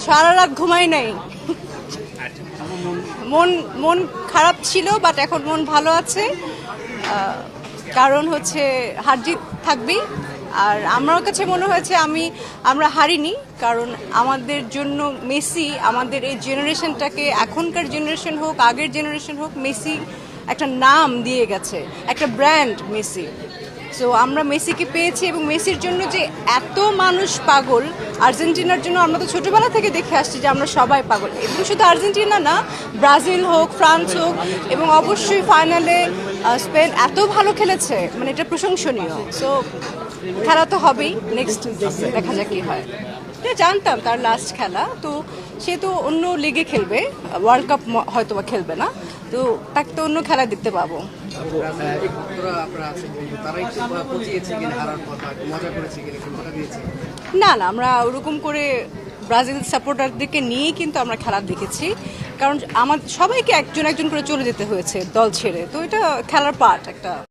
সারা রাত ঘুমাই নাই। মন মন খারাপ ছিল, বাট এখন মন ভালো আছে। কারণ হচ্ছে হার জিত থাকবেই। আর আমার কাছে মনে হয়েছে আমরা হারিনি, কারণ আমাদের জন্য মেসি আমাদের এই জেনারেশনটাকে, এখনকার জেনারেশন হোক আগের জেনারেশন হোক, মেসি একটা নাম দিয়ে গেছে, একটা ব্র্যান্ড মেসি। সো আমরা মেসিকে পেয়েছি, এবং মেসির জন্য যে এত মানুষ পাগল, আর্জেন্টিনার জন্য আমরা তো ছোটোবেলা থেকে দেখে আসছি যে আমরা সবাই পাগল। এবং শুধু আর্জেন্টিনা না, ব্রাজিল হোক, ফ্রান্স হোক, এবং অবশ্যই ফাইনালে স্পেন এত ভালো খেলেছে, মানে এটা প্রশংসনীয়। সো খেলা তো হবেই, নেক্সট দেখা যাক কি হয়। এটা জানতাম তার লাস্ট খেলা, তো সে তো অন্য লিগে খেলবে, ওয়ার্ল্ড কাপ হয়তো বা খেলবে না, তো তাকে তো অন্য খেলা দেখতে পাবো। না না, আমরা ওরকম করে ব্রাজিল সাপোর্টারদেরকে নিয়েই কিন্তু আমরা খেলা দেখেছি, কারণ আমাদের সবাইকে একজন একজন করে চলে যেতে হয়েছে দল ছেড়ে, তো এটা খেলার পার্ট একটা।